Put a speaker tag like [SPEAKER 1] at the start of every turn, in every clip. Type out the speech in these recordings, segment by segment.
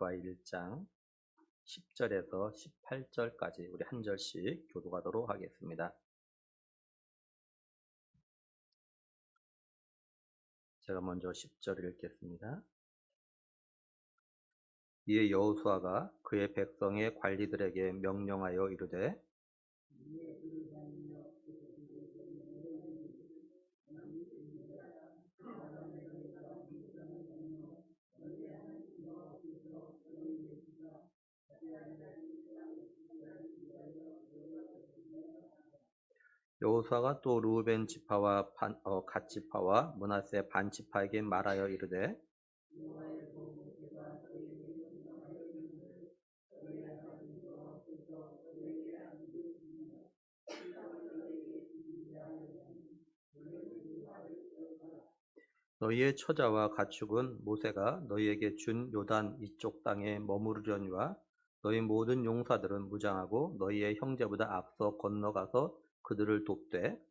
[SPEAKER 1] 여호수아 1장 10절에서 18절까지 우리 한 절씩 교독하도록 하겠습니다. 제가 먼저 10절을 읽겠습니다. 이에 여호수아가 그의 백성의 관리들에게 명령하여 이르되 여호수아가 또 르우벤 지파와 갓 지파와 므낫세 반 지파에게 말하여 이르되 너희의 처자와 가축은 모세가 너희에게 준 요단 이쪽 땅에 머무르려니와 너희 모든 용사들은 무장하고 너희의 형제보다 앞서 건너가서 그들을 돕되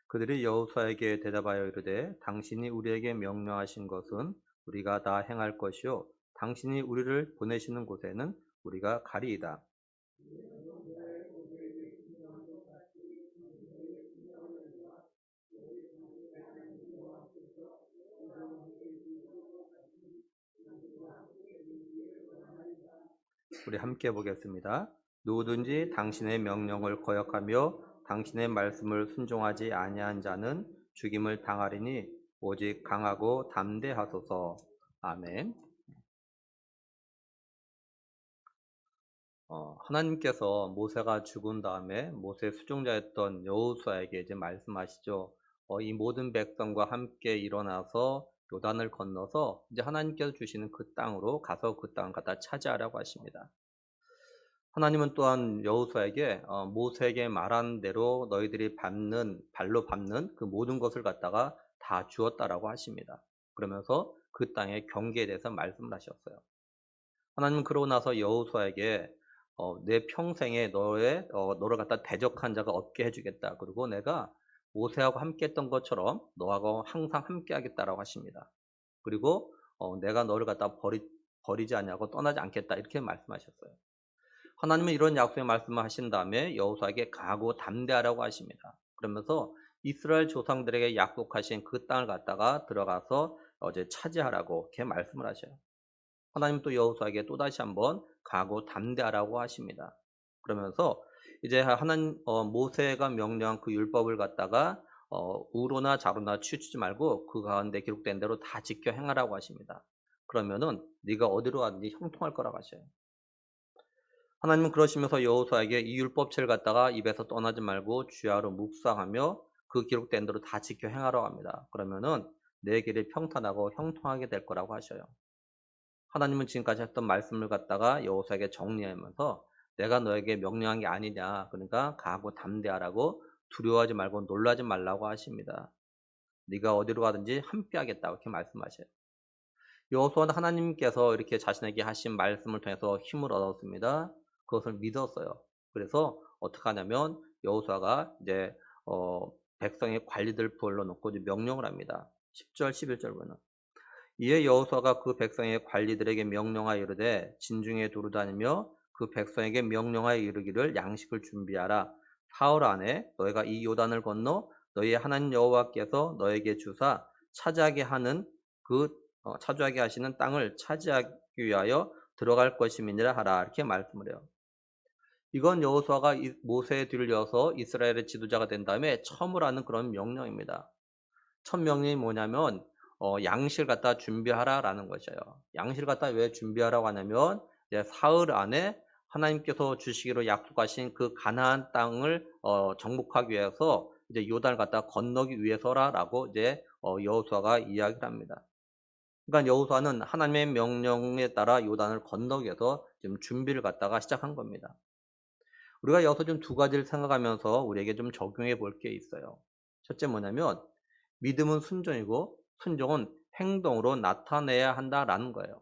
[SPEAKER 1] 그들이 여호수아에게 대답하여 이르되 당신이 우리에게 명령하신 것은 우리가 다 행할 것이요 당신이 우리를 보내시는 곳에는 우리가 가리이다. 우리 함께 보겠습니다. 누구든지 당신의 명령을 거역하며 당신의 말씀을 순종하지 아니한 자는 죽임을 당하리니 오직 강하고 담대하소서. 아멘. 하나님께서 모세가 죽은 다음에 모세 수종자였던 여호수아에게 이제 말씀하시죠. 이 모든 백성과 함께 일어나서 요단을 건너서 이제 하나님께서 주시는 그 땅으로 가서 그 땅을 갖다 차지하라고 하십니다. 하나님은 또한 여호수아에게 모세에게 말한 대로 너희들이 발로 밟는 그 모든 것을 갖다가 다 주었다라고 하십니다. 그러면서 그 땅의 경계에 대해서 말씀을 하셨어요. 하나님은 그러고 나서 여호수아에게 내 평생에 너를 갖다 대적한 자가 없게 해주겠다. 그리고 내가 모세하고 함께했던 것처럼 너하고 항상 함께하겠다라고 하십니다. 그리고 내가 너를 갖다 버리지 않냐고 떠나지 않겠다 이렇게 말씀하셨어요. 하나님은 이런 약속의 말씀을 하신 다음에 여호수아에게 강하고 담대하라고 하십니다. 그러면서 이스라엘 조상들에게 약속하신 그 땅을 갖다가 들어가서 이제 차지하라고 이렇게 말씀을 하셔요. 하나님 또 여호수아에게 또다시 한번 강하고 담대하라고 하십니다. 그러면서 이제 모세가 명령한 그 율법을 갖다가 우로나 좌로나 치우치지 말고 그 가운데 기록된 대로 다 지켜 행하라고 하십니다. 그러면은 네가 어디로 가든지 형통할 거라고 하셔요. 하나님은 그러시면서 여호수아에게 이 율법책을 갖다가 입에서 떠나지 말고 주야로 묵상하며 그 기록된 대로 다 지켜 행하라고 합니다. 그러면은 내 길이 평탄하고 형통하게 될 거라고 하셔요. 하나님은 지금까지 했던 말씀을 갖다가 여호수아에게 정리하면서 내가 너에게 명령한 게 아니냐. 그러니까 강하고 담대하라고 두려워하지 말고 놀라지 말라고 하십니다. 네가 어디로 가든지 함께하겠다고 이렇게 말씀하셔요. 여호수아는 하나님께서 이렇게 자신에게 하신 말씀을 통해서 힘을 얻었습니다. 그것을 믿었어요. 그래서 어떻게 하냐면 여호수아가 이제 백성의 관리들 불러놓고 이제 명령을 합니다. 10절, 11절 보면 이에 여호수아가 그 백성의 관리들에게 명령하여 이르되 진중에 두루 다니며 그 백성에게 명령하여 이르기를 양식을 준비하라. 사흘 안에 너희가 이 요단을 건너 너희의 하나님 여호와께서 너에게 주사 차지하게 하시는 땅을 차지하기 위하여 들어갈 것임이니라 하라. 이렇게 말씀을 해요. 이건 여호수아가 모세에 들려서 이스라엘의 지도자가 된 다음에 처음으로 하는 그런 명령입니다. 첫 명령이 뭐냐면 양식을 갖다 준비하라라는 것이에요. 양식을 갖다 왜 준비하라고 하냐면 이제 사흘 안에 하나님께서 주시기로 약속하신 그 가나안 땅을 정복하기 위해서 이제 요단을 갖다 건너기 위해서라라고 이제 여호수아가 이야기를 합니다. 그러니까 여호수아는 하나님의 명령에 따라 요단을 건너기 위해서 지금 준비를 갖다가 시작한 겁니다. 우리가 여기서 좀 두 가지를 생각하면서 우리에게 좀 적용해 볼 게 있어요. 첫째 뭐냐면 믿음은 순종이고 순종은 행동으로 나타내야 한다라는 거예요.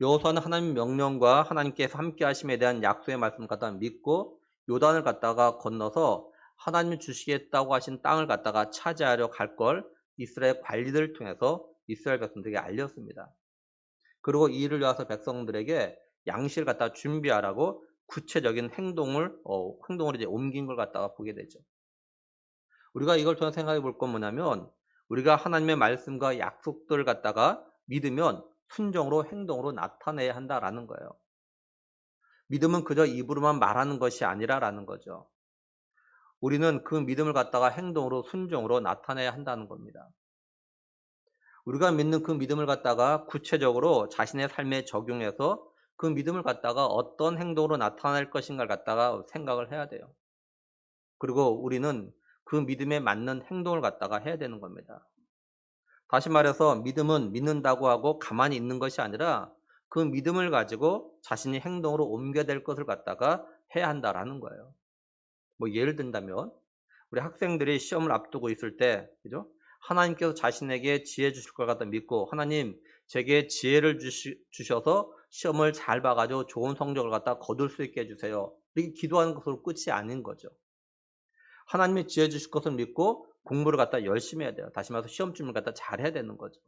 [SPEAKER 1] 여호수아는 하나님 명령과 하나님께서 함께 하심에 대한 약속의 말씀을 갖다 믿고 요단을 갖다가 건너서 하나님이 주시겠다고 하신 땅을 갖다가 차지하려 갈 걸 이스라엘 관리들을 통해서 이스라엘 백성들에게 알렸습니다. 그리고 이 일을 위해서 백성들에게 양식을 갖다 준비하라고 구체적인 행동으로 이제 옮긴 걸 갖다가 보게 되죠. 우리가 이걸 통해서 생각해 볼 건 뭐냐면 우리가 하나님의 말씀과 약속들을 갖다가 믿으면 순종으로 행동으로 나타내야 한다라는 거예요. 믿음은 그저 입으로만 말하는 것이 아니라라는 거죠. 우리는 그 믿음을 갖다가 행동으로 순종으로 나타내야 한다는 겁니다. 우리가 믿는 그 믿음을 갖다가 구체적으로 자신의 삶에 적용해서 그 믿음을 갖다가 어떤 행동으로 나타낼 것인가를 갖다가 생각을 해야 돼요. 그리고 우리는 그 믿음에 맞는 행동을 갖다가 해야 되는 겁니다. 다시 말해서 믿음은 믿는다고 하고 가만히 있는 것이 아니라 그 믿음을 가지고 자신이 행동으로 옮겨야 될 것을 갖다가 해야 한다라는 거예요. 뭐 예를 든다면 우리 학생들이 시험을 앞두고 있을 때 그죠? 하나님께서 자신에게 지혜 주실 것 같다 믿고 하나님 제게 지혜를 주셔서 시험을 잘 봐 가지고 좋은 성적을 갖다 거둘 수 있게 해 주세요. 이렇게 기도하는 것으로 끝이 아닌 거죠. 하나님이 지혜 주실 것을 믿고 공부를 갖다 열심히 해야 돼요. 다시 말해서 시험 준비를 갖다 잘 해야 되는 거죠.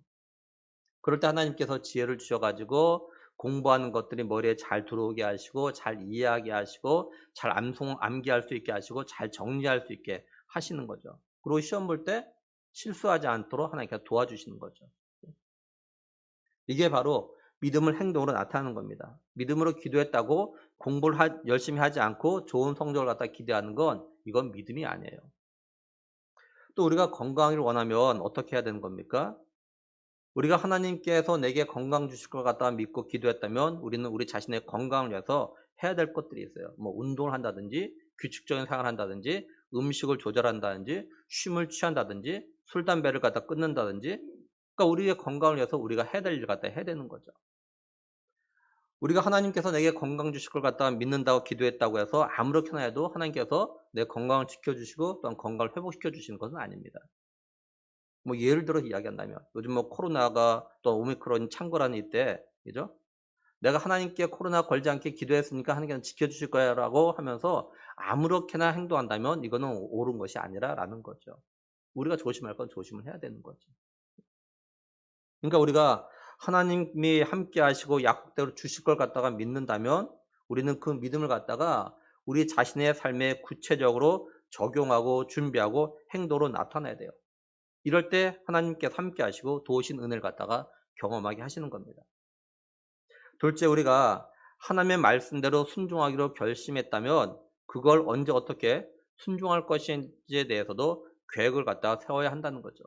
[SPEAKER 1] 그럴 때 하나님께서 지혜를 주셔 가지고 공부하는 것들이 머리에 잘 들어오게 하시고 잘 이해하게 하시고 잘 암기할 수 있게 하시고 잘 정리할 수 있게 하시는 거죠. 그리고 시험 볼 때 실수하지 않도록 하나님께서 도와주시는 거죠. 이게 바로 믿음을 행동으로 나타내는 겁니다. 믿음으로 기도했다고 공부를 열심히 하지 않고 좋은 성적을 갖다 기대하는 건 이건 믿음이 아니에요. 또 우리가 건강을 원하면 어떻게 해야 되는 겁니까? 우리가 하나님께서 내게 건강 주실 것 같다 믿고 기도했다면 우리는 우리 자신의 건강을 위해서 해야 될 것들이 있어요. 뭐 운동을 한다든지 규칙적인 생활을 한다든지 음식을 조절한다든지 쉼을 취한다든지 술 담배를 갖다 끊는다든지 그러니까 우리의 건강을 위해서 우리가 해야 될 일을 갖다 해야 되는 거죠. 우리가 하나님께서 내게 건강 주실 걸 갖다가 믿는다고 기도했다고 해서 아무렇게나 해도 하나님께서 내 건강을 지켜주시고 또한 건강을 회복시켜 주시는 것은 아닙니다. 뭐 예를 들어서 이야기한다면 요즘 뭐 코로나가 또 오미크론이 창궐하는 이때 그죠? 내가 하나님께 코로나 걸지 않게 기도했으니까 하나님께서 지켜주실 거야라고 하면서 아무렇게나 행동한다면 이거는 옳은 것이 아니라라는 거죠. 우리가 조심할 건 조심을 해야 되는 거죠. 그러니까 우리가 하나님이 함께 하시고 약속대로 주실 걸 갖다가 믿는다면 우리는 그 믿음을 갖다가 우리 자신의 삶에 구체적으로 적용하고 준비하고 행동으로 나타내야 돼요. 이럴 때 하나님께서 함께 하시고 도우신 은혜를 갖다가 경험하게 하시는 겁니다. 둘째, 우리가 하나님의 말씀대로 순종하기로 결심했다면 그걸 언제 어떻게 순종할 것인지에 대해서도 계획을 갖다가 세워야 한다는 거죠.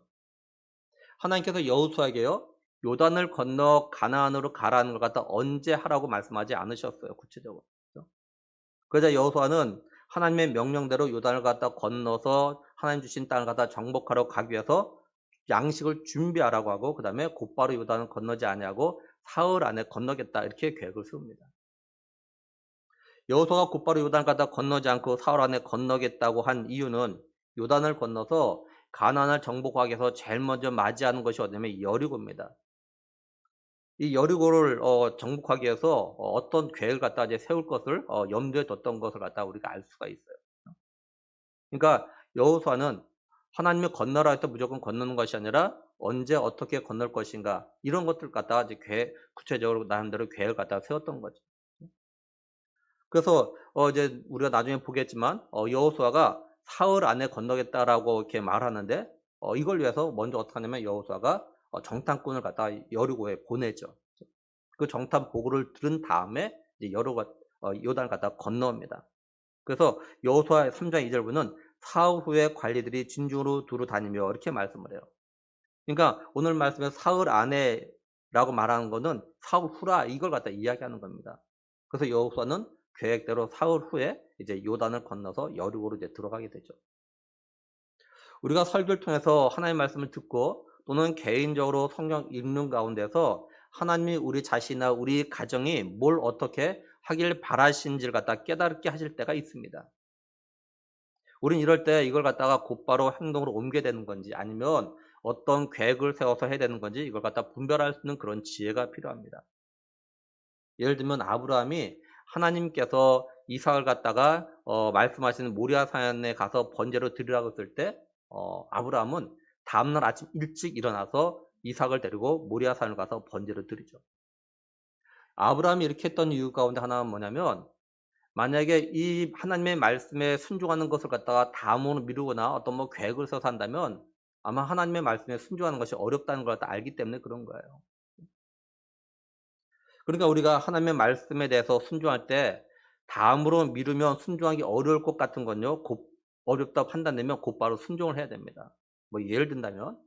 [SPEAKER 1] 하나님께서 여호수아에게요. 요단을 건너 가나안으로 가라는 걸 갖다 언제 하라고 말씀하지 않으셨어요. 구체적으로. 그죠? 그러자 여호수아는 하나님의 명령대로 요단을 갖다 건너서 하나님 주신 땅을 갖다 정복하러 가기 위해서 양식을 준비하라고 하고 그다음에 곧바로 요단을 건너지 아니하고 사흘 안에 건너겠다 이렇게 계획을 세웁니다. 여호수아가 곧바로 요단을 갖다 건너지 않고 사흘 안에 건너겠다고 한 이유는 요단을 건너서 가나안을 정복하기 위해서 제일 먼저 맞이하는 것이 어디냐면 여리고입니다. 이 여리고를 정복하기 위해서 어떤 계획을 갖다 이제 세울 것을 염두에 뒀던 것을 갖다 우리가 알 수가 있어요. 그러니까 여호수아는 하나님이 건너라 해서 무조건 건너는 것이 아니라 언제 어떻게 건널 것인가 이런 것들 갖다가 이제 구체적으로 나름대로 계획을 갖다가 세웠던 거죠. 그래서 이제 우리가 나중에 보겠지만 여호수아가 사흘 안에 건너겠다라고 이렇게 말하는데 이걸 위해서 먼저 어떻게 하냐면 여호수아가 정탐꾼을 갖다가 여리고에 보내죠. 그 정탐 보고를 들은 다음에 이제 요단을 갖다가 건너옵니다. 그래서 여호수아 3장 2절 보면 사흘 후에 관리들이 진중으로 두루 다니며 이렇게 말씀을 해요. 그러니까 오늘 말씀에 사흘 안에라고 말하는 거는 사흘 후라 이걸 갖다 이야기하는 겁니다. 그래서 여호수아는 계획대로 사흘 후에 이제 요단을 건너서 여리고로 이제 들어가게 되죠. 우리가 설교를 통해서 하나님의 말씀을 듣고 또는 개인적으로 성경 읽는 가운데서 하나님이 우리 자신이나 우리 가정이 뭘 어떻게 하길 바라시는지를 갖다 깨닫게 하실 때가 있습니다. 우린 이럴 때 이걸 갖다가 곧바로 행동으로 옮겨야 되는 건지 아니면 어떤 계획을 세워서 해야 되는 건지 이걸 갖다 분별할 수 있는 그런 지혜가 필요합니다. 예를 들면 아브라함이 하나님께서 이삭을 갖다가 말씀하시는 모리아 산에 가서 번제로 드리라고 했을 때 아브라함은 다음날 아침 일찍 일어나서 이삭을 데리고 모리아 산을 가서 번제를 드리죠. 아브라함이 이렇게 했던 이유 가운데 하나는 뭐냐면 만약에 이 하나님의 말씀에 순종하는 것을 갖다가 다음으로 미루거나 어떤 뭐 계획을 세워서 한다면 아마 하나님의 말씀에 순종하는 것이 어렵다는 걸 다 알기 때문에 그런 거예요. 그러니까 우리가 하나님의 말씀에 대해서 순종할 때 다음으로 미루면 순종하기 어려울 것 같은 건요. 어렵다고 판단되면 곧바로 순종을 해야 됩니다. 뭐 예를 든다면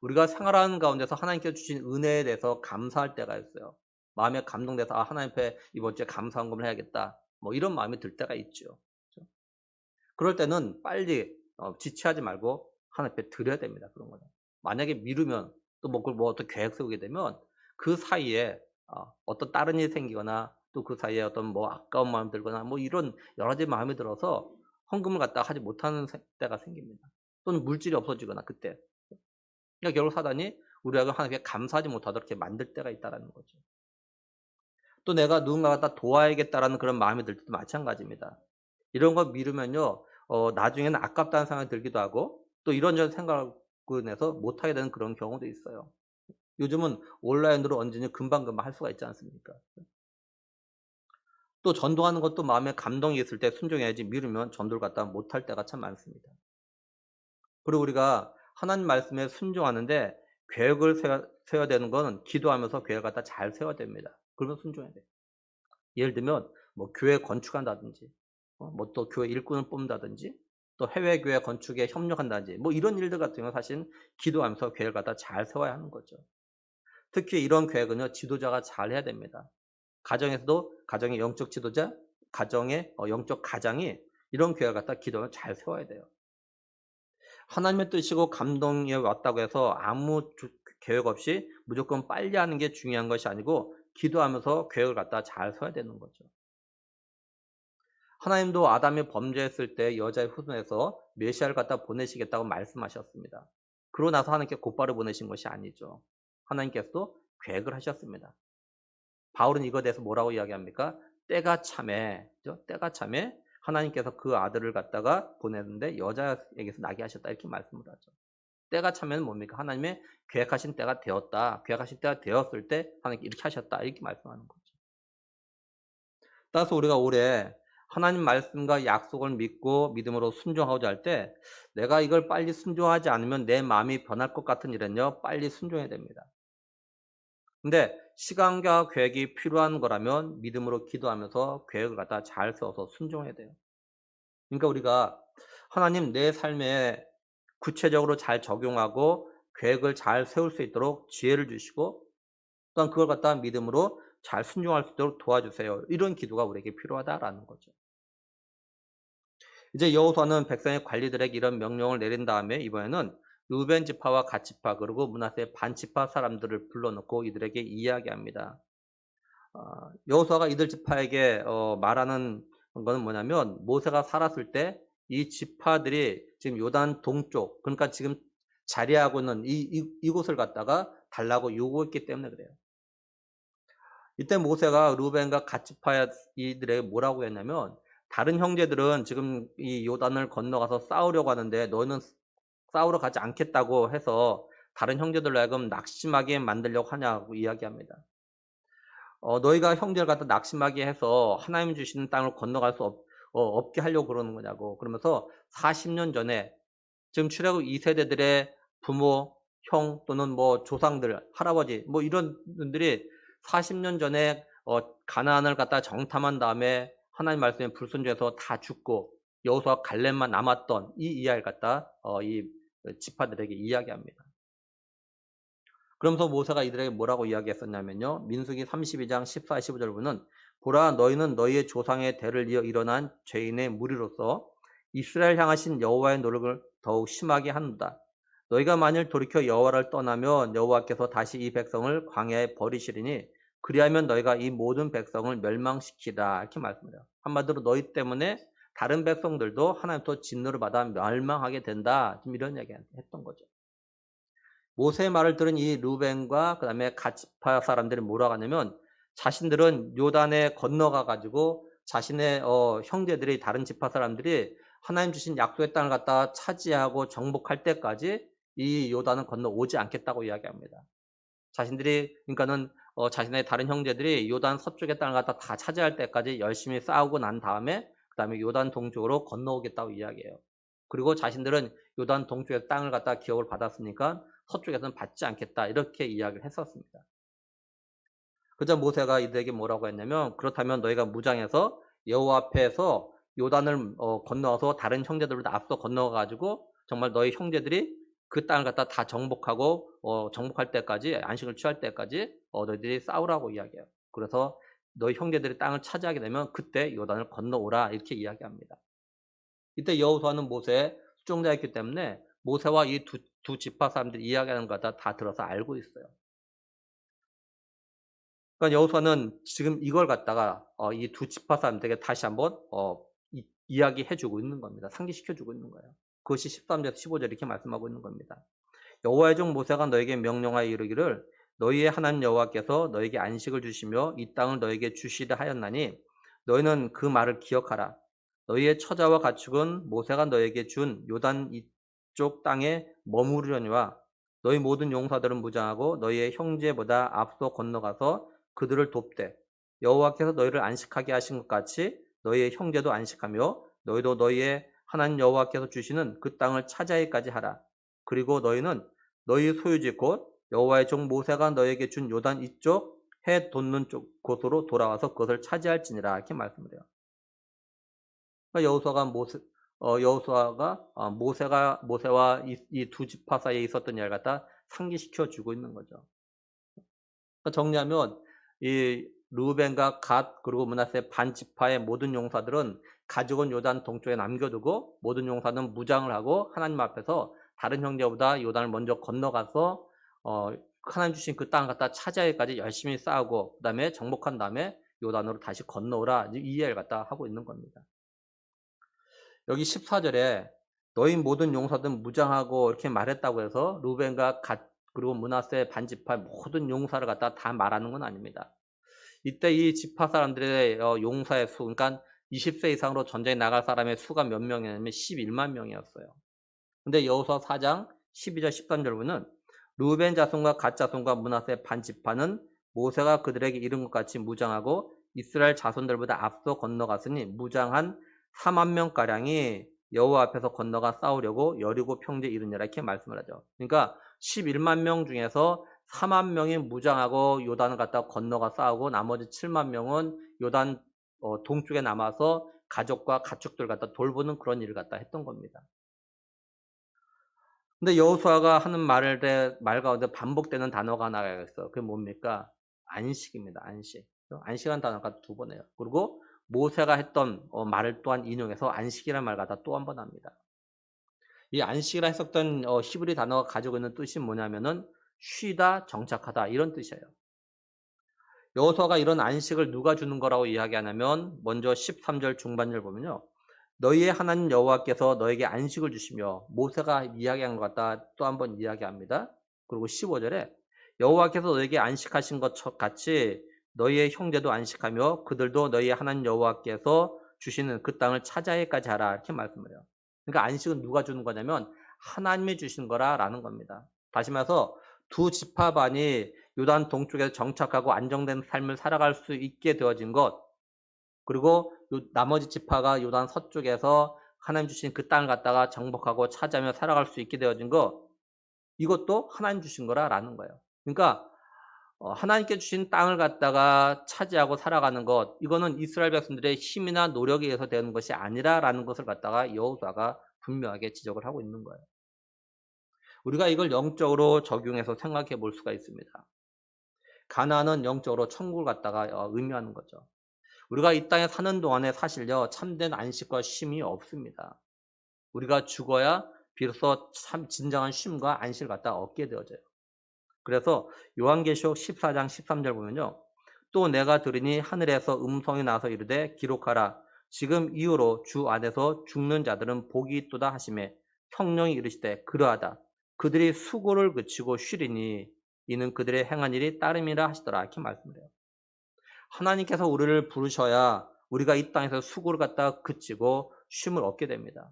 [SPEAKER 1] 우리가 생활하는 가운데서 하나님께서 주신 은혜에 대해서 감사할 때가 있어요. 마음에 감동돼서 '아 하나님 앞에 이번 주에 감사 헌금을 해야겠다.' 뭐 이런 마음이 들 때가 있죠. 그죠? 그럴 때는 빨리 지체하지 말고 하나님 앞에 드려야 됩니다, 그런 거는. 만약에 미루면 또 뭐 그걸 뭐 어떤 계획 세우게 되면 그 사이에 어떤 다른 일이 생기거나 또 그 사이에 어떤 뭐 아까운 마음이 들거나 뭐 이런 여러 가지 마음이 들어서 헌금을 갖다가 하지 못하는 때가 생깁니다. 또는 물질이 없어지거나 그때. 그러니까 결국 사단이 우리가 하나님께 감사하지 못하도록 이렇게 만들 때가 있다라는 거죠. 또 내가 누군가 갖다 도와야겠다라는 그런 마음이 들 때도 마찬가지입니다. 이런 거 미루면요. 나중에는 아깝다는 생각이 들기도 하고 또 이런저런 생각으로 인해서 못하게 되는 그런 경우도 있어요. 요즘은 온라인으로 언제든지 금방금방 할 수가 있지 않습니까? 또 전도하는 것도 마음에 감동이 있을 때 순종해야지 미루면 전도를 갖다가 못할 때가 참 많습니다. 그리고 우리가 하나님 말씀에 순종하는데 계획을 세워야 되는 거는 기도하면서 계획을 갖다 잘 세워야 됩니다. 그러면 순종해야 돼요. 예를 들면 뭐 교회 건축한다든지 뭐 또 교회 일꾼을 뽑는다든지 또 해외 교회 건축에 협력한다든지 뭐 이런 일들 같은 경우는 사실 기도하면서 계획을 갖다 잘 세워야 하는 거죠. 특히 이런 계획은요 지도자가 잘 해야 됩니다. 가정에서도 가정의 영적 지도자, 가정의 영적 가장이 이런 계획을 갖다 기도를 잘 세워야 돼요. 하나님의 뜻이고 감동이 왔다고 해서 아무 계획 없이 무조건 빨리 하는 게 중요한 것이 아니고 기도하면서 계획을 갖다 잘 세워야 되는 거죠. 하나님도 아담이 범죄했을 때 여자의 후손에서 메시아를 갖다 보내시겠다고 말씀하셨습니다. 그러고 나서 하나님께 곧바로 보내신 것이 아니죠. 하나님께서도 계획을 하셨습니다. 바울은 이거에 대해서 뭐라고 이야기합니까? 때가 참에, 그죠? 때가 참에 하나님께서 그 아들을 갖다가 보냈는데 여자에게서 나게 하셨다 이렇게 말씀을 하죠. 때가 차면 뭡니까? 하나님의 계획하신 때가 되었다. 계획하신 때가 되었을 때 하나님께 이렇게 하셨다. 이렇게 말씀하는 거죠. 따라서 우리가 올해 하나님 말씀과 약속을 믿고 믿음으로 순종하고자 할 때 내가 이걸 빨리 순종하지 않으면 내 마음이 변할 것 같은 일은요. 빨리 순종해야 됩니다. 근데 시간과 계획이 필요한 거라면 믿음으로 기도하면서 계획을 갖다 잘 세워서 순종해야 돼요. 그러니까 우리가 하나님 내 삶에 구체적으로 잘 적용하고 계획을 잘 세울 수 있도록 지혜를 주시고 또한 그걸 갖다가 믿음으로 잘 순종할 수 있도록 도와주세요. 이런 기도가 우리에게 필요하다라는 거죠. 이제 여호수아는 백성의 관리들에게 이런 명령을 내린 다음에 이번에는 루벤 지파와 갓 지파 그리고 므낫세 반 지파 사람들을 불러놓고 이들에게 이야기합니다. 여호수아가 이들 지파에게 말하는 거는 뭐냐면 모세가 살았을 때 이 지파들이 지금 요단 동쪽 그러니까 지금 자리하고 있는 이곳을 갖다가 달라고 요구했기 때문에 그래요. 이때 모세가 루벤과 갓 지파 이들에게 뭐라고 했냐면 다른 형제들은 지금 이 요단을 건너가서 싸우려고 하는데 너희는 싸우러 가지 않겠다고 해서 다른 형제들로 하여금 낙심하게 만들려고 하냐고 이야기합니다. 너희가 형제를 갖다 낙심하게 해서 하나님 주시는 땅을 건너갈 수 없게 하려고 그러는 거냐고. 그러면서 40년 전에 지금 출애굽 2세대들의 부모, 형 또는 뭐 조상들, 할아버지 뭐 이런 분들이 40년 전에 가나안을 갖다 정탐한 다음에 하나님 말씀에 불순종해서 다 죽고 여호수아 갈렙만 남았던 이 이야기를 갖다 이 지파들에게 이야기합니다. 그러면서 모세가 이들에게 뭐라고 이야기했었냐면요. 민수기 32장 14, 15절 보면 보라 너희는 너희의 조상의 대를 이어 일어난 죄인의 무리로서 이스라엘 향하신 여호와의 노력을 더욱 심하게 하는다. 너희가 만일 돌이켜 여호와를 떠나면 여호와께서 다시 이 백성을 광야에 버리시리니 그리하면 너희가 이 모든 백성을 멸망시키라 이렇게 말씀해요. 한마디로 너희 때문에 다른 백성들도 하나님부터 진노를 받아 멸망하게 된다. 지금 이런 이야기 했던 거죠. 모세의 말을 들은 이 루벤과 그다음에 갓지파 사람들이 뭐라고 하냐면 자신들은 요단에 건너가 가지고 자신의 형제들이 다른 지파 사람들이 하나님 주신 약속의 땅을 갖다 차지하고 정복할 때까지 이 요단은 건너오지 않겠다고 이야기합니다. 자신들이 그러니까는 자신의 다른 형제들이 요단 서쪽의 땅을 갖다 다 차지할 때까지 열심히 싸우고 난 다음에 그다음에 요단 동쪽으로 건너오겠다고 이야기해요. 그리고 자신들은 요단 동쪽의 땅을 갖다 기업을 받았으니까 서쪽에서는 받지 않겠다 이렇게 이야기를 했었습니다. 그러자 모세가 이들에게 뭐라고 했냐면 그렇다면 너희가 무장해서 여호와 앞에서 요단을 건너서 다른 형제들보다 앞서 건너가 가지고 정말 너희 형제들이 그 땅을 갖다 다 정복하고 정복할 때까지 안식을 취할 때까지 너희들이 싸우라고 이야기해요. 그래서 너희 형제들이 땅을 차지하게 되면 그때 요단을 건너오라 이렇게 이야기합니다. 이때 여호수아는 모세의 수종자였기 때문에 모세와 이 두 지파 사람들이 이야기하는 거 다 들어서 알고 있어요. 그러니까 여호수아는 지금 이걸 갖다가 이 두 지파 사람들에게 다시 한번 이야기해 주고 있는 겁니다. 상기시켜 주고 있는 거예요. 그것이 13절에서 15절 이렇게 말씀하고 있는 겁니다. 여호와의 종 모세가 너에게 명령하여 이르기를 너희의 하나님 여호와께서 너에게 안식을 주시며 이 땅을 너에게 주시려 하였나니 너희는 그 말을 기억하라. 너희의 처자와 가축은 모세가 너에게 준 요단 이쪽 땅에 머무르려니와 너희 모든 용사들은 무장하고 너희의 형제보다 앞서 건너가서 그들을 돕되 여호와께서 너희를 안식하게 하신 것 같이 너희의 형제도 안식하며 너희도 너희의 하나님 여호와께서 주시는 그 땅을 차지하기까지 하라. 그리고 너희는 너희 소유지 곧 여호와의 종 모세가 너에게 준 요단 이쪽 해 돋는 쪽 곳으로 돌아와서 그것을 차지할지니라 이렇게 말씀을 해요. 그러니까 여호수아가 모세와 이 두 지파 사이에 있었던 일을 갖다 상기시켜 주고 있는 거죠. 그러니까 정리하면 이 르우벤과 갓 그리고 므낫세 반 지파의 모든 용사들은 가죽은 요단 동쪽에 남겨두고 모든 용사는 무장을 하고 하나님 앞에서 다른 형제보다 요단을 먼저 건너가서 어 하나님 주신 그 땅을 갖다 차지하기까지 열심히 싸우고 그다음에 정복한 다음에 요단으로 다시 건너오라 이 이해를 갖다 하고 있는 겁니다. 여기 14절에 너희 모든 용사들은 무장하고 이렇게 말했다고 해서 루벤과 갓 그리고 므낫세 반 지파의 모든 용사를 갖다 다 말하는 건 아닙니다. 이때 이 지파 사람들의 용사의 수 그러니까 20세 이상으로 전쟁에 나갈 사람의 수가 몇 명이냐면 11만 명이었어요. 근데 여호수아 4장 12절 13절 보면 루벤 자손과 갓 자손과 므낫세 반 지파는 모세가 그들에게 이른 것 같이 무장하고 이스라엘 자손들보다 앞서 건너갔으니 무장한 4만 명가량이 여호와 앞에서 건너가 싸우려고 여리고 평지에 이르니라 이렇게 말씀을 하죠. 그러니까 11만 명 중에서 4만 명이 무장하고 요단을 갖다 건너가 싸우고 나머지 7만 명은 요단 동쪽에 남아서 가족과 가축들 갖다 돌보는 그런 일을 갖다 했던 겁니다. 근데 여호수아가 하는 말 가운데 반복되는 단어가 하나가 있어요. 그게 뭡니까? 안식입니다. 안식. 안식이라는 단어가 두 번 해요. 그리고 모세가 했던 말을 또한 인용해서 안식이라는 말 갖다 또 한 번 합니다. 이 안식이라 했었던 히브리 단어가 가지고 있는 뜻이 뭐냐면은 쉬다, 정착하다 이런 뜻이에요. 여호수아가 이런 안식을 누가 주는 거라고 이야기하냐면 먼저 13절 중반절 보면요. 너희의 하나님 여호와께서 너에게 안식을 주시며 모세가 이야기한 것 같다 또 한 번 이야기합니다. 그리고 15절에 여호와께서 너에게 안식하신 것 같이 너희의 형제도 안식하며 그들도 너희의 하나님 여호와께서 주시는 그 땅을 차지하기까지 하라 이렇게 말씀을 해요. 그러니까 안식은 누가 주는 거냐면 하나님이 주신 거라라는 겁니다. 다시 말해서 두 지파반이 요단 동쪽에서 정착하고 안정된 삶을 살아갈 수 있게 되어진 것 그리고 나머지 지파가 요단 서쪽에서 하나님 주신 그 땅을 갖다가 정복하고 차지하며 살아갈 수 있게 되어진 것 이것도 하나님 주신 거라라는 거예요. 그러니까 하나님께 주신 땅을 갖다가 차지하고 살아가는 것 이거는 이스라엘 백성들의 힘이나 노력에 의해서 되는 것이 아니라라는 것을 갖다가 여호수아가 분명하게 지적을 하고 있는 거예요. 우리가 이걸 영적으로 적용해서 생각해 볼 수가 있습니다. 가나안은 영적으로 천국을 갖다가 의미하는 거죠. 우리가 이 땅에 사는 동안에 사실요 참된 안식과 쉼이 없습니다. 우리가 죽어야 비로소 참 진정한 쉼과 안식을 갖다 얻게 되어져요. 그래서 요한계시록 14장 13절 보면요. 또 내가 들으니 하늘에서 음성이 나서 이르되 기록하라. 지금 이후로 주 안에서 죽는 자들은 복이 있도다 하시매 성령이 이르시되 그러하다. 그들이 수고를 그치고 쉬리니 이는 그들의 행한 일이 따름이라 하시더라. 이렇게 말씀을 해요. 하나님께서 우리를 부르셔야 우리가 이 땅에서 수고를 갖다가 그치고 쉼을 얻게 됩니다.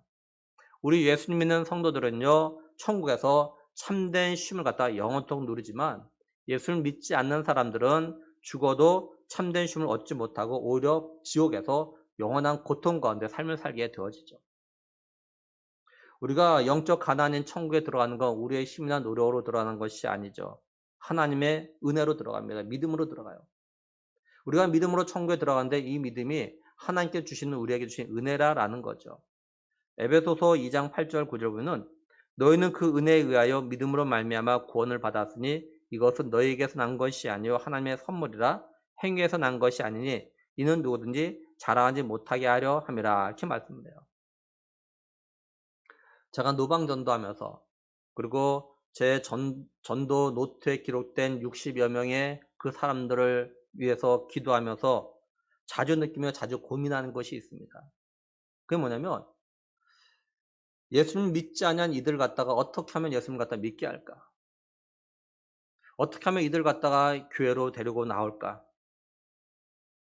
[SPEAKER 1] 우리 예수님 믿는 성도들은요, 천국에서 참된 쉼을 갖다가 영원토록 누리지만 예수를 믿지 않는 사람들은 죽어도 참된 쉼을 얻지 못하고 오히려 지옥에서 영원한 고통 가운데 삶을 살게 되어지죠. 우리가 영적 가난인 천국에 들어가는 건 우리의 힘이나 노력으로 들어가는 것이 아니죠. 하나님의 은혜로 들어갑니다. 믿음으로 들어가요. 우리가 믿음으로 천국에 들어가는데 이 믿음이 하나님께 주시는 우리에게 주신 은혜라라는 거죠. 에베소서 2장 8절 9절 보면 너희는 그 은혜에 의하여 믿음으로 말미암아 구원을 받았으니 이것은 너희에게서 난 것이 아니요 하나님의 선물이라 행위에서 난 것이 아니니 이는 누구든지 자랑하지 못하게 하려 함이라 이렇게 말씀해요. 제가 노방전도하면서 그리고 제 전도 노트에 기록된 60여 명의 그 사람들을 위해서 기도하면서 자주 느끼며 자주 고민하는 것이 있습니다. 그게 뭐냐면 예수님 믿지 않은 이들 갖다가 어떻게 하면 예수님 갖다 믿게 할까? 어떻게 하면 이들 갖다가 교회로 데리고 나올까?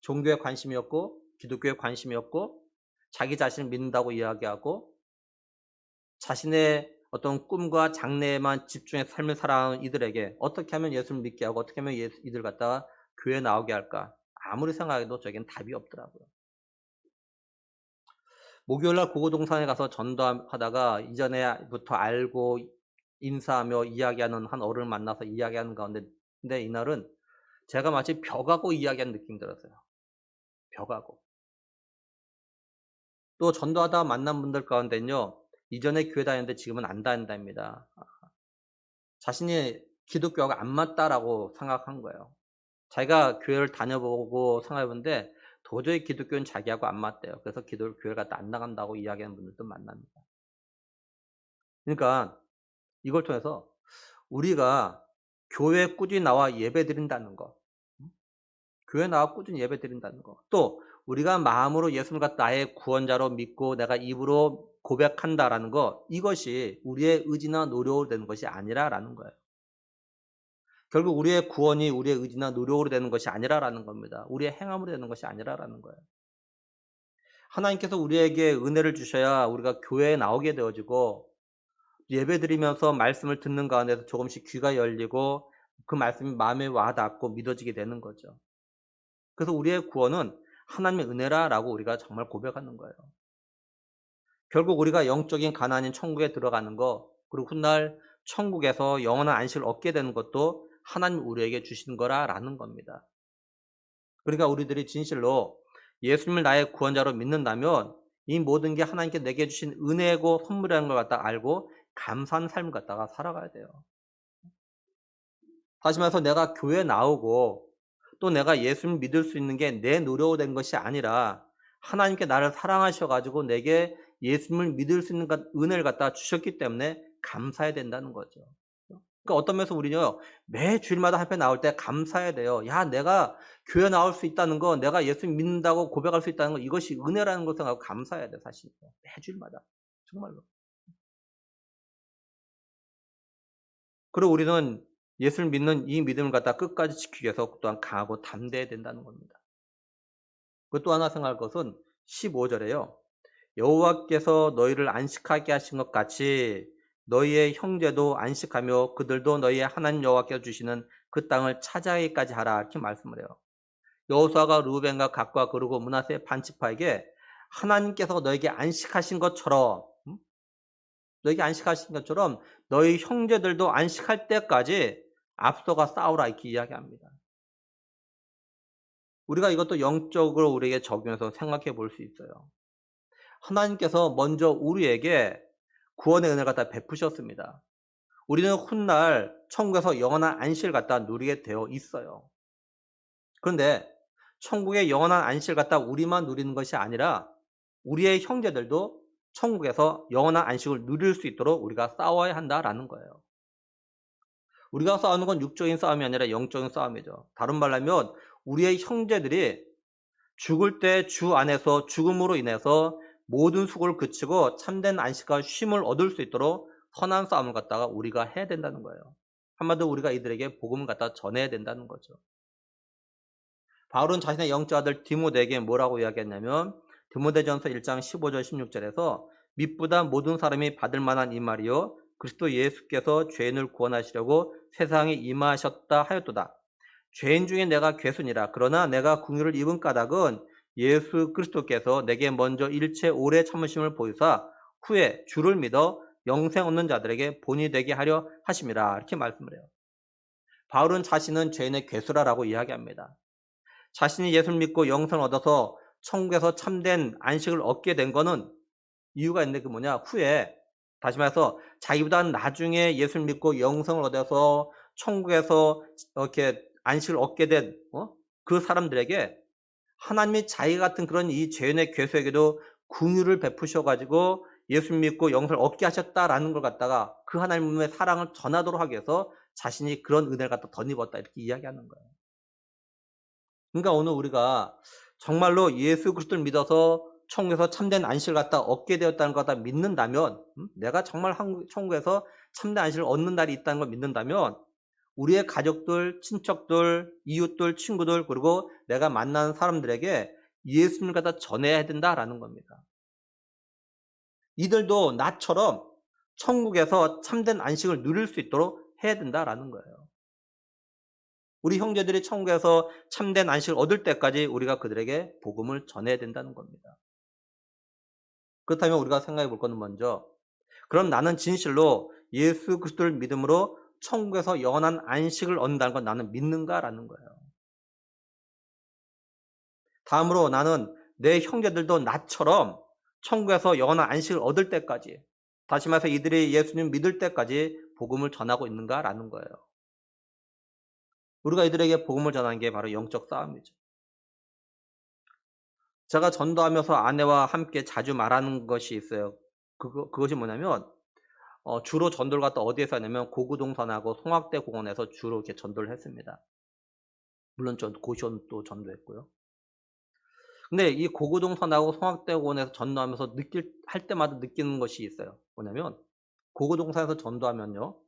[SPEAKER 1] 종교에 관심이 없고 기독교에 관심이 없고 자기 자신을 믿는다고 이야기하고 자신의 어떤 꿈과 장래에만 집중해서 삶을 살아가는 이들에게 어떻게 하면 예수를 믿게 하고 어떻게 하면 이들 갖다가 교회에 나오게 할까? 아무리 생각해도 저겐 답이 없더라고요. 목요일날 고고동산에 가서 전도하다가 이전에부터 알고 인사하며 이야기하는 한 어른을 만나서 이야기하는 가운데 근데 이날은 제가 마치 벽하고 이야기하는 느낌이 들었어요. 벽하고. 또 전도하다 만난 분들 가운데는요. 이전에 교회 다녔는데 지금은 안 다닌답니다. 자신이 기독교하고 안 맞다라고 생각한 거예요. 자기가 교회를 다녀보고 생각해보는데 도저히 기독교는 자기하고 안 맞대요. 그래서 교회를 갖다 안 나간다고 이야기하는 분들도 만납니다. 그러니까 이걸 통해서 우리가 교회에 꾸준히 나와 예배 드린다는 거, 교회 나와 꾸준히 예배 드린다는 거, 또 우리가 마음으로 예수님을 갖다 나의 구원자로 믿고 내가 입으로 고백한다라는 거, 이것이 우리의 의지나 노력으로 되는 것이 아니라라는 거예요. 결국 우리의 구원이 우리의 의지나 노력으로 되는 것이 아니라라는 겁니다. 우리의 행함으로 되는 것이 아니라라는 거예요. 하나님께서 우리에게 은혜를 주셔야 우리가 교회에 나오게 되어지고 예배드리면서 말씀을 듣는 가운데서 조금씩 귀가 열리고 그 말씀이 마음에 와닿고 믿어지게 되는 거죠. 그래서 우리의 구원은 하나님의 은혜라라고 우리가 정말 고백하는 거예요. 결국 우리가 영적인 가난인 천국에 들어가는 거, 그리고 훗날 천국에서 영원한 안식을 얻게 되는 것도 하나님 우리에게 주신 거라는 겁니다. 그러니까 우리들이 진실로 예수님을 나의 구원자로 믿는다면 이 모든 게 하나님께 내게 주신 은혜고 선물이라는 걸 갖다 알고 감사하는 삶을 갖다가 살아가야 돼요. 다시 말해서 내가 교회에 나오고 또 내가 예수님을 믿을 수 있는 게 내 노력으로 된 것이 아니라 하나님께 나를 사랑하셔가지고 내게 예수님을 믿을 수 있는 은혜를 갖다 주셨기 때문에 감사해야 된다는 거죠. 그러니까 어떤 면에서 우리는요, 매 주일마다 한편 나올 때 감사해야 돼요. 야, 내가 교회 나올 수 있다는 거, 내가 예수님 믿는다고 고백할 수 있다는 거, 이것이 은혜라는 것을 생각하고 감사해야 돼, 사실. 매 주일마다. 정말로. 그리고 우리는 예수를 믿는 이 믿음을 갖다 끝까지 지키기 위해서 또한 강하고 담대해야 된다는 겁니다. 그또 하나 생각할 것은 15절에요. 여호와께서 너희를 안식하게 하신 것 같이 너희의 형제도 안식하며 그들도 너희의 하나님 여호와께서 주시는 그 땅을 차지하기까지 하라 이렇게 말씀을 해요. 여호수아가 르우벤과 갓과 그르고 므낫세 반지파에게 하나님께서 너에게 안식하신 것처럼 너에게 안식하신 것처럼 너희 형제들도 안식할 때까지 앞서가 싸우라 이렇게 이야기합니다. 우리가 이것도 영적으로 우리에게 적용해서 생각해 볼 수 있어요. 하나님께서 먼저 우리에게 구원의 은혜를 갖다 베푸셨습니다. 우리는 훗날 천국에서 영원한 안식을 갖다 누리게 되어 있어요. 그런데 천국의 영원한 안식을 갖다 우리만 누리는 것이 아니라 우리의 형제들도 천국에서 영원한 안식을 누릴 수 있도록 우리가 싸워야 한다라는 거예요. 우리가 싸우는 건 육적인 싸움이 아니라 영적인 싸움이죠. 다른 말로 하면 우리의 형제들이 죽을 때 주 안에서 죽음으로 인해서 모든 수고를 그치고 참된 안식과 쉼을 얻을 수 있도록 선한 싸움을 갖다가 우리가 해야 된다는 거예요. 한마디로 우리가 이들에게 복음을 갖다 전해야 된다는 거죠. 바울은 자신의 영적 아들 디모데에게 뭐라고 이야기했냐면 디모데전서 1장 15절 16절에서 믿보다 모든 사람이 받을 만한 이 말이요 그리스도 예수께서 죄인을 구원하시려고 세상에 임하셨다 하였도다. 죄인 중에 내가 괴순이라. 그러나 내가 긍휼을 입은 까닭은 예수 그리스도께서 내게 먼저 일체 오래 참으심을 보이사 후에 주를 믿어 영생 얻는 자들에게 본이 되게 하려 하심이라. 이렇게 말씀을 해요. 바울은 자신은 죄인의 괴수라라고 이야기합니다. 자신이 예수를 믿고 영생을 얻어서 천국에서 참된 안식을 얻게 된 거는 이유가 있는데 그 뭐냐? 후에 다시 말해서 자기보다 나중에 예수를 믿고 영생을 얻어서 천국에서 이렇게 안식을 얻게 된 그 사람들에게 하나님이 자기 같은 그런 이 죄인의 괴수에게도 긍휼을 베푸셔 가지고 예수 믿고 영생을 얻게 하셨다라는 걸 갖다가 그 하나님의 사랑을 전하도록 하기 위해서 자신이 그런 은혜를 갖다 덧입었다 이렇게 이야기하는 거예요. 그러니까 오늘 우리가 정말로 예수 그리스도를 믿어서 천국에서 참된 안식을 갖다 얻게 되었다는 걸 갖다 믿는다면 내가 정말 천국에서 참된 안식을 얻는 날이 있다는 걸 믿는다면 우리의 가족들, 친척들, 이웃들, 친구들 그리고 내가 만나는 사람들에게 예수님을 갖다 전해야 된다라는 겁니다. 이들도 나처럼 천국에서 참된 안식을 누릴 수 있도록 해야 된다라는 거예요. 우리 형제들이 천국에서 참된 안식을 얻을 때까지 우리가 그들에게 복음을 전해야 된다는 겁니다. 그렇다면 우리가 생각해 볼 것은 먼저 그럼 나는 진실로 예수 그리스도를 믿음으로 천국에서 영원한 안식을 얻는다는 건 나는 믿는가라는 거예요. 다음으로 나는 내 형제들도 나처럼 천국에서 영원한 안식을 얻을 때까지 다시 말해서 이들이 예수님 믿을 때까지 복음을 전하고 있는가라는 거예요. 우리가 이들에게 복음을 전하는 게 바로 영적 싸움이죠. 제가 전도하면서 아내와 함께 자주 말하는 것이 있어요. 그것이 뭐냐면 주로 전도를 갖다 어디에서 하냐면 고구동산하고 송악대 공원에서 주로 이렇게 전도를 했습니다. 물론 전 고시원도 전도했고요. 근데 이 고구동산하고 송악대 공원에서 전도하면서 할 때마다 느끼는 것이 있어요. 뭐냐면 고구동산에서 전도하면요.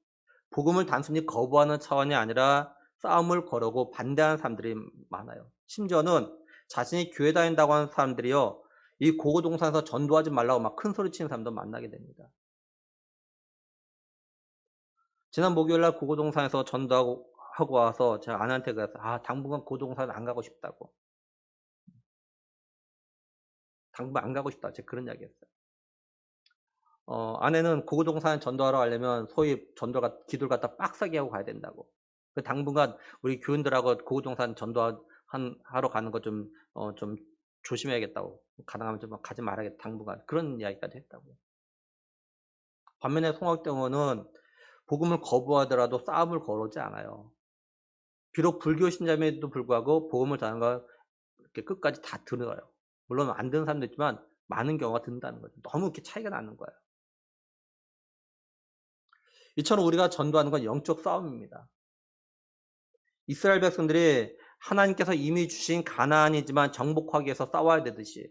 [SPEAKER 1] 복음을 단순히 거부하는 차원이 아니라 싸움을 거르고 반대하는 사람들이 많아요. 심지어는 자신이 교회 다닌다고 하는 사람들이요. 이 고구동산에서 전도하지 말라고 막 큰 소리 치는 사람도 만나게 됩니다. 지난 목요일 날 고구동산에서 전도하고 하고 와서 제가 아내한테 그랬어요. 당분간 고구동산 안 가고 싶다고. 당분간 안 가고 싶다. 제가 그런 이야기 했어요. 아내는 고구동산에 전도하러 가려면 소위 기도를 갖다 빡세게 하고 가야 된다고. 당분간 우리 교인들하고 고구동산 하러 가는 거 좀 조심해야겠다고. 가능하면 좀 가지 말아야겠다. 당분간. 그런 이야기까지 했다고요. 반면에 송악대원은 복음을 거부하더라도 싸움을 거르지 않아요. 비록 불교 신자임에도 불구하고 복음을 전하는 걸 이렇게 끝까지 다 들어요. 물론 안 듣는 사람도 있지만 많은 경우가 듣는다는 거죠. 너무 이렇게 차이가 나는 거예요. 이처럼 우리가 전도하는 건 영적 싸움입니다. 이스라엘 백성들이 하나님께서 이미 주신 가나안이지만 정복하기 위해서 싸워야 되듯이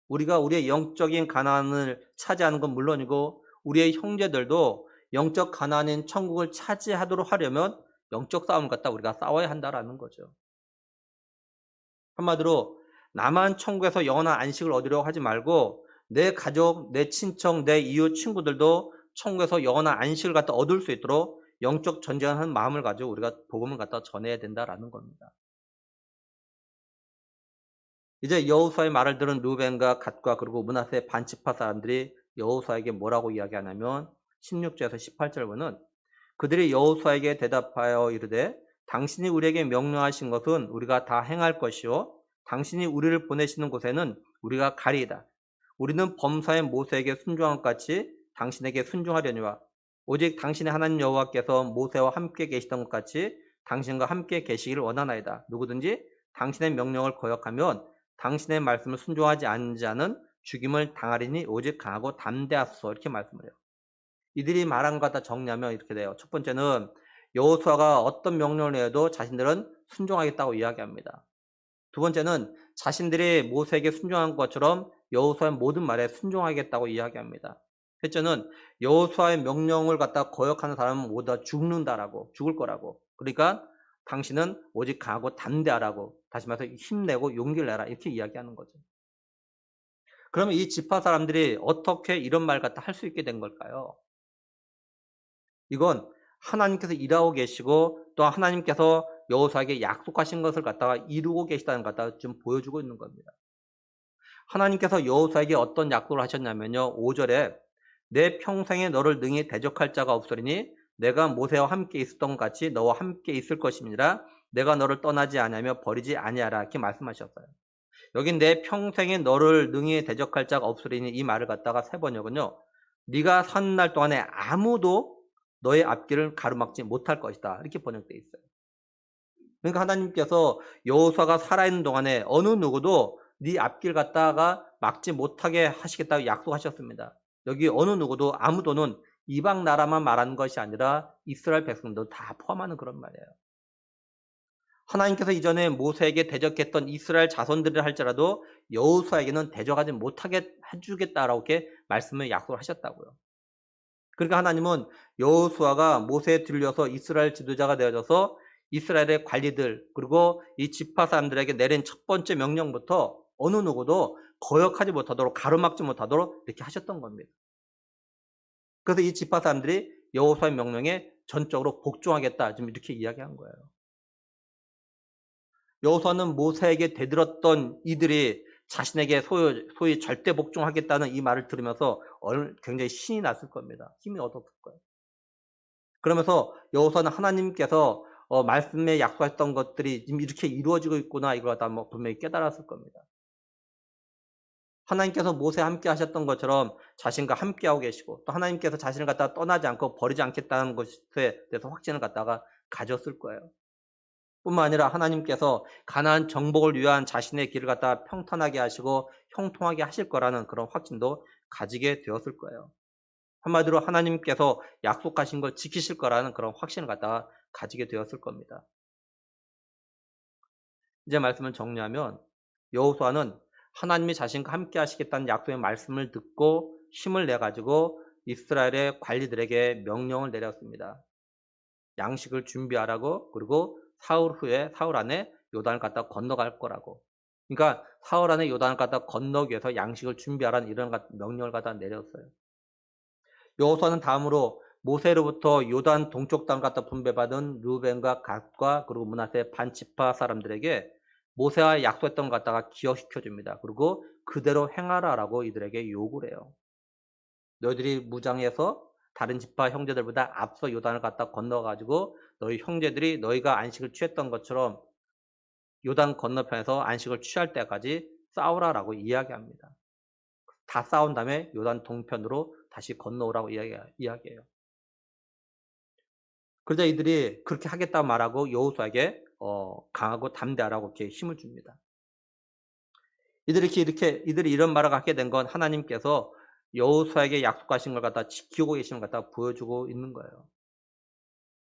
[SPEAKER 1] 우리가 우리의 영적인 가나안을 차지하는 건 물론이고 우리의 형제들도 영적 가나안인 천국을 차지하도록 하려면 영적 싸움을 갖다 우리가 싸워야 한다라는 거죠. 한마디로 나만 천국에서 영원한 안식을 얻으려고 하지 말고 내 가족, 내 친척, 내 이웃 친구들도 천국에서 영원한 안식을 갖다 얻을 수 있도록 영적 전쟁하는 마음을 가지고 우리가 복음을 갖다 전해야 된다라는 겁니다. 이제 여호수아의 말을 들은 루벤과 갓과 그리고 므낫세 반지파 사람들이 여호수아에게 뭐라고 이야기하냐면 16절에서 18절 보면 그들이 여호수아에게 대답하여 이르되 당신이 우리에게 명령하신 것은 우리가 다 행할 것이요 당신이 우리를 보내시는 곳에는 우리가 가리이다. 우리는 범사의 모세에게 순종한 것 같이 당신에게 순종하려니와 오직 당신의 하나님 여호와께서 모세와 함께 계시던 것 같이 당신과 함께 계시기를 원하나이다. 누구든지 당신의 명령을 거역하면 당신의 말씀을 순종하지 않는 자는 죽임을 당하리니 오직 강하고 담대하소서 이렇게 말씀을 해요. 이들이 말한 것 다 정리하면 이렇게 돼요. 첫 번째는 여호수아가 어떤 명령을 내도 자신들은 순종하겠다고 이야기합니다. 두 번째는 자신들이 모세에게 순종한 것처럼 여호수아의 모든 말에 순종하겠다고 이야기합니다. 첫째는 여호수아의 명령을 갖다 거역하는 사람은 모두 다 죽는다라고, 죽을 거라고. 그러니까 당신은 오직 강하고 담대하라고, 다시 말해서 힘내고 용기를 내라, 이렇게 이야기하는 거죠. 그러면 이 지파 사람들이 어떻게 이런 말 갖다 할 수 있게 된 걸까요? 이건 하나님께서 일하고 계시고 또 하나님께서 여호수아에게 약속하신 것을 갖다가 이루고 계시다는 걸 갖다가 좀 보여주고 있는 겁니다. 하나님께서 여호수아에게 어떤 약속을 하셨냐면요. 5절에 내 평생에 너를 능히 대적할 자가 없으리니 내가 모세와 함께 있었던 것 같이 너와 함께 있을 것임이니라. 내가 너를 떠나지 아니하며 버리지 아니하라, 이렇게 말씀하셨어요. 여긴 내 평생에 너를 능히 대적할 자가 없으리니, 이 말을 갖다가 세 번역은요. 네가 사는 날 동안에 아무도 너의 앞길을 가로막지 못할 것이다, 이렇게 번역되어 있어요. 그러니까 하나님께서 여호수아가 살아있는 동안에 어느 누구도 네 앞길 갖다가 막지 못하게 하시겠다고 약속하셨습니다. 여기 어느 누구도, 아무도는 이방 나라만 말하는 것이 아니라 이스라엘 백성도 다 포함하는 그런 말이에요. 하나님께서 이전에 모세에게 대적했던 이스라엘 자손들을 할지라도 여호수아에게는 대적하지 못하게 해주겠다라고 이렇게 말씀을 약속을 하셨다고요. 그러니까 하나님은 여호수아가 모세에 들려서 이스라엘 지도자가 되어져서 이스라엘의 관리들 그리고 이 지파 사람들에게 내린 첫 번째 명령부터 어느 누구도 거역하지 못하도록, 가로막지 못하도록 이렇게 하셨던 겁니다. 그래서 이 지파 사람들이 여호수아의 명령에 전적으로 복종하겠다, 좀 이렇게 이야기한 거예요. 여호수아는 모세에게 대들었던 이들이 자신에게 소위 절대 복종하겠다는 이 말을 들으면서 굉장히 신이 났을 겁니다. 힘이 얻었을 거예요. 그러면서 여호수아는 하나님께서 말씀에 약속했던 것들이 지금 이렇게 이루어지고 있구나, 이걸 다 분명히 깨달았을 겁니다. 하나님께서 모세와 함께 하셨던 것처럼 자신과 함께하고 계시고, 또 하나님께서 자신을 갖다가 떠나지 않고 버리지 않겠다는 것에 대해서 확신을 갖다가 가졌을 거예요. 뿐만 아니라 하나님께서 가나안 정복을 위한 자신의 길을 갖다가 평탄하게 하시고 형통하게 하실 거라는 그런 확신도 가지게 되었을 거예요. 한마디로 하나님께서 약속하신 걸 지키실 거라는 그런 확신을 갖다가 가지게 되었을 겁니다. 이제 말씀을 정리하면 여호수아는 하나님이 자신과 함께 하시겠다는 약속의 말씀을 듣고 힘을 내 가지고 이스라엘의 관리들에게 명령을 내렸습니다. 양식을 준비하라고, 그리고 사흘 안에 요단을 갖다 건너갈 거라고. 그러니까 사흘 안에 요단을 갖다 건너기 위해서 양식을 준비하라는 이런 명령을 갖다 내렸어요. 여호수아는 다음으로 모세로부터 요단 동쪽 땅을 갖다 분배받은 르우벤과 갓과 그리고 므낫세 반 지파 사람들에게 모세와 약속했던 것 갖다가 기억시켜 줍니다. 그리고 그대로 행하라라고 이들에게 요구를 해요. 너희들이 무장해서 다른 지파 형제들보다 앞서 요단을 갖다 건너 가지고 너희 형제들이 너희가 안식을 취했던 것처럼 요단 건너편에서 안식을 취할 때까지 싸우라라고 이야기합니다. 다 싸운 다음에 요단 동편으로 다시 건너오라고 이야기해요. 그러자 이들이 그렇게 하겠다고 말하고 여호수아에게 강하고 담대하라고 이렇게 힘을 줍니다. 이들이 이런 말을 하게 된 건 하나님께서 여호수아에게 약속하신 걸 갖다 지키고 계시는 걸 갖다 보여주고 있는 거예요.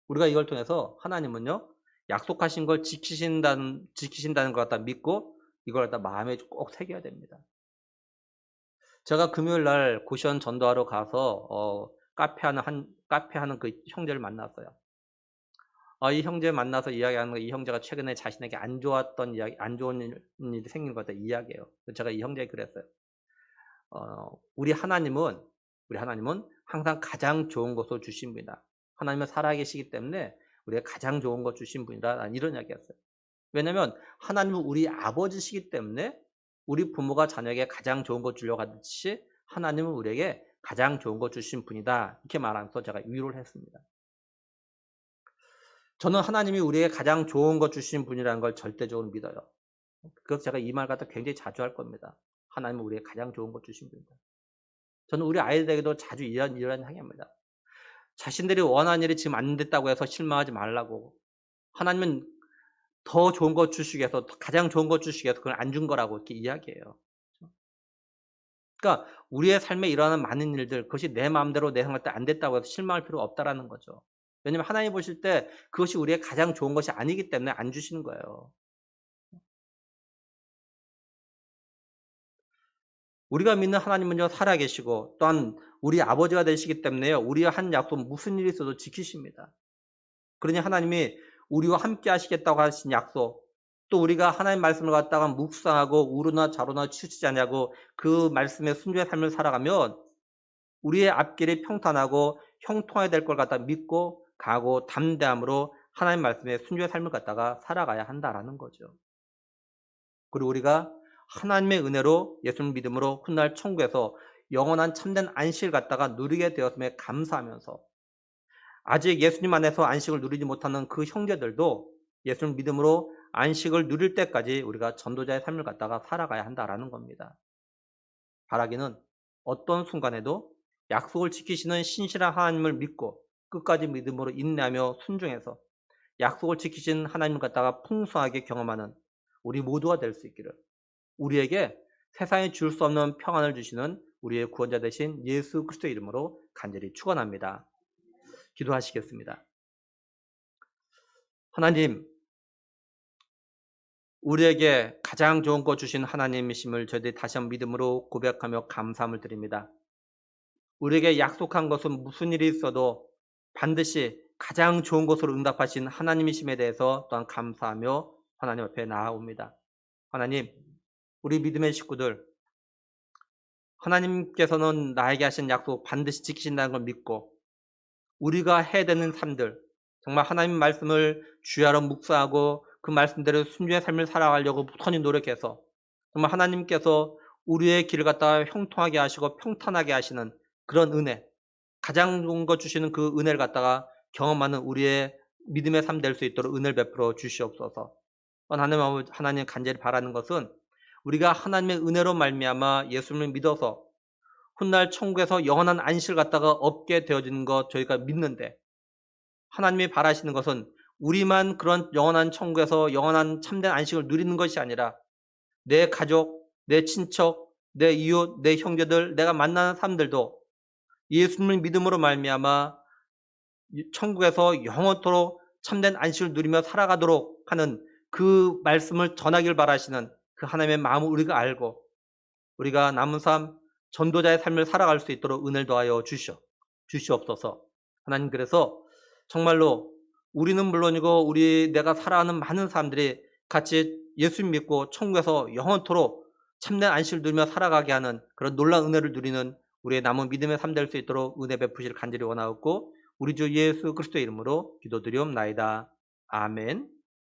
[SPEAKER 1] 우리가 이걸 통해서 하나님은요, 약속하신 걸 지키신다는 걸 갖다 믿고 이걸 갖다 마음에 꼭 새겨야 됩니다. 제가 금요일 날 고시원 전도하러 가서 카페 하는 그 형제를 만났어요. 이 형제 만나서 이야기하는 거, 이 형제가 최근에 자신에게 안 좋은 일이 생긴 것 같다 이야기해요. 제가 이 형제에게 그랬어요. 우리 하나님은 항상 가장 좋은 것을 주신 분이다. 하나님은 살아계시기 때문에 우리가 가장 좋은 것 주신 분이다. 난 이런 이야기했어요. 왜냐하면 하나님은 우리 아버지시기 때문에 우리 부모가 자녀에게 가장 좋은 것 주려고 하듯이 하나님은 우리에게 가장 좋은 것 주신 분이다. 이렇게 말하면서 제가 위로를 했습니다. 저는 하나님이 우리에게 가장 좋은 것 주신 분이라는 걸 절대적으로 믿어요. 그래서 제가 이 말 갖다 굉장히 자주 할 겁니다. 하나님은 우리에게 가장 좋은 것 주신 분이다. 저는 우리 아이들에게도 자주 이런 이야기합니다. 자신들이 원하는 일이 지금 안 됐다고 해서 실망하지 말라고. 하나님은 더 좋은 것 주시기 위해서, 가장 좋은 것 주시기 위해서 그걸 안 준 거라고 이렇게 이야기해요. 그러니까 우리의 삶에 일어나는 많은 일들, 그것이 내 마음대로 내 생각 때 안 됐다고 해서 실망할 필요가 없다라는 거죠. 왜냐하면 하나님 보실 때 그것이 우리의 가장 좋은 것이 아니기 때문에 안 주시는 거예요. 우리가 믿는 하나님은요 살아계시고 또한 우리 아버지가 되시기 때문에요. 우리와 한 약속 무슨 일이 있어도 지키십니다. 그러니 하나님이 우리와 함께 하시겠다고 하신 약속, 또 우리가 하나님 말씀을 갖다가 묵상하고 우르나 좌로나 치우치지 않냐고 그 말씀에 순종의 삶을 살아가면 우리의 앞길이 평탄하고 형통하게 될 걸 갖다 믿고 가고 담대함으로 하나님 말씀에 순종의 삶을 갖다가 살아가야 한다라는 거죠. 그리고 우리가 하나님의 은혜로 예수님 믿음으로 훗날 천국에서 영원한 참된 안식을 갖다가 누리게 되었음에 감사하면서 아직 예수님 안에서 안식을 누리지 못하는 그 형제들도 예수님 믿음으로 안식을 누릴 때까지 우리가 전도자의 삶을 갖다가 살아가야 한다라는 겁니다. 바라기는 어떤 순간에도 약속을 지키시는 신실한 하나님을 믿고 끝까지 믿음으로 인내하며 순종해서 약속을 지키신 하나님을 갖다가 풍성하게 경험하는 우리 모두가 될 수 있기를, 우리에게 세상에 줄 수 없는 평안을 주시는 우리의 구원자 되신 예수 그리스도의 이름으로 간절히 축원합니다. 기도하시겠습니다. 하나님, 우리에게 가장 좋은 것 주신 하나님이심을 저희들이 다시 한번 믿음으로 고백하며 감사함을 드립니다. 우리에게 약속한 것은 무슨 일이 있어도 반드시 가장 좋은 것으로 응답하신 하나님이심에 대해서 또한 감사하며 하나님 앞에 나아옵니다. 하나님, 우리 믿음의 식구들, 하나님께서는 나에게 하신 약속 반드시 지키신다는 걸 믿고 우리가 해야 되는 삶들, 정말 하나님 말씀을 주야로 묵상하고 그 말씀대로 순종의 삶을 살아가려고 부단히 노력해서 정말 하나님께서 우리의 길을 갖다가 형통하게 하시고 평탄하게 하시는 그런 은혜, 가장 좋은 것 주시는 그 은혜를 갖다가 경험하는 우리의 믿음의 삶 될 수 있도록 은혜를 베풀어 주시옵소서. 하나님 간절히 바라는 것은 우리가 하나님의 은혜로 말미암아 예수님을 믿어서 훗날 천국에서 영원한 안식을 갖다가 얻게 되어지는 것 저희가 믿는데, 하나님이 바라시는 것은 우리만 그런 영원한 천국에서 영원한 참된 안식을 누리는 것이 아니라 내 가족, 내 친척, 내 이웃, 내 형제들, 내가 만나는 사람들도 예수님을 믿음으로 말미암아 천국에서 영원토록 참된 안식을 누리며 살아가도록 하는 그 말씀을 전하길 바라시는 그 하나님의 마음을 우리가 알고 우리가 남은 삶 전도자의 삶을 살아갈 수 있도록 은혜를 더하여 주시옵소서. 하나님, 그래서 정말로 우리는 물론이고 내가 살아가는 많은 사람들이 같이 예수 믿고 천국에서 영원토록 참된 안식을 누리며 살아가게 하는 그런 놀라운 은혜를 누리는 우리의 남은 믿음의 삶 될 수 있도록 은혜 베푸시를 간절히 원하옵고 우리 주 예수 그리스도의 이름으로 기도드리옵나이다. 아멘.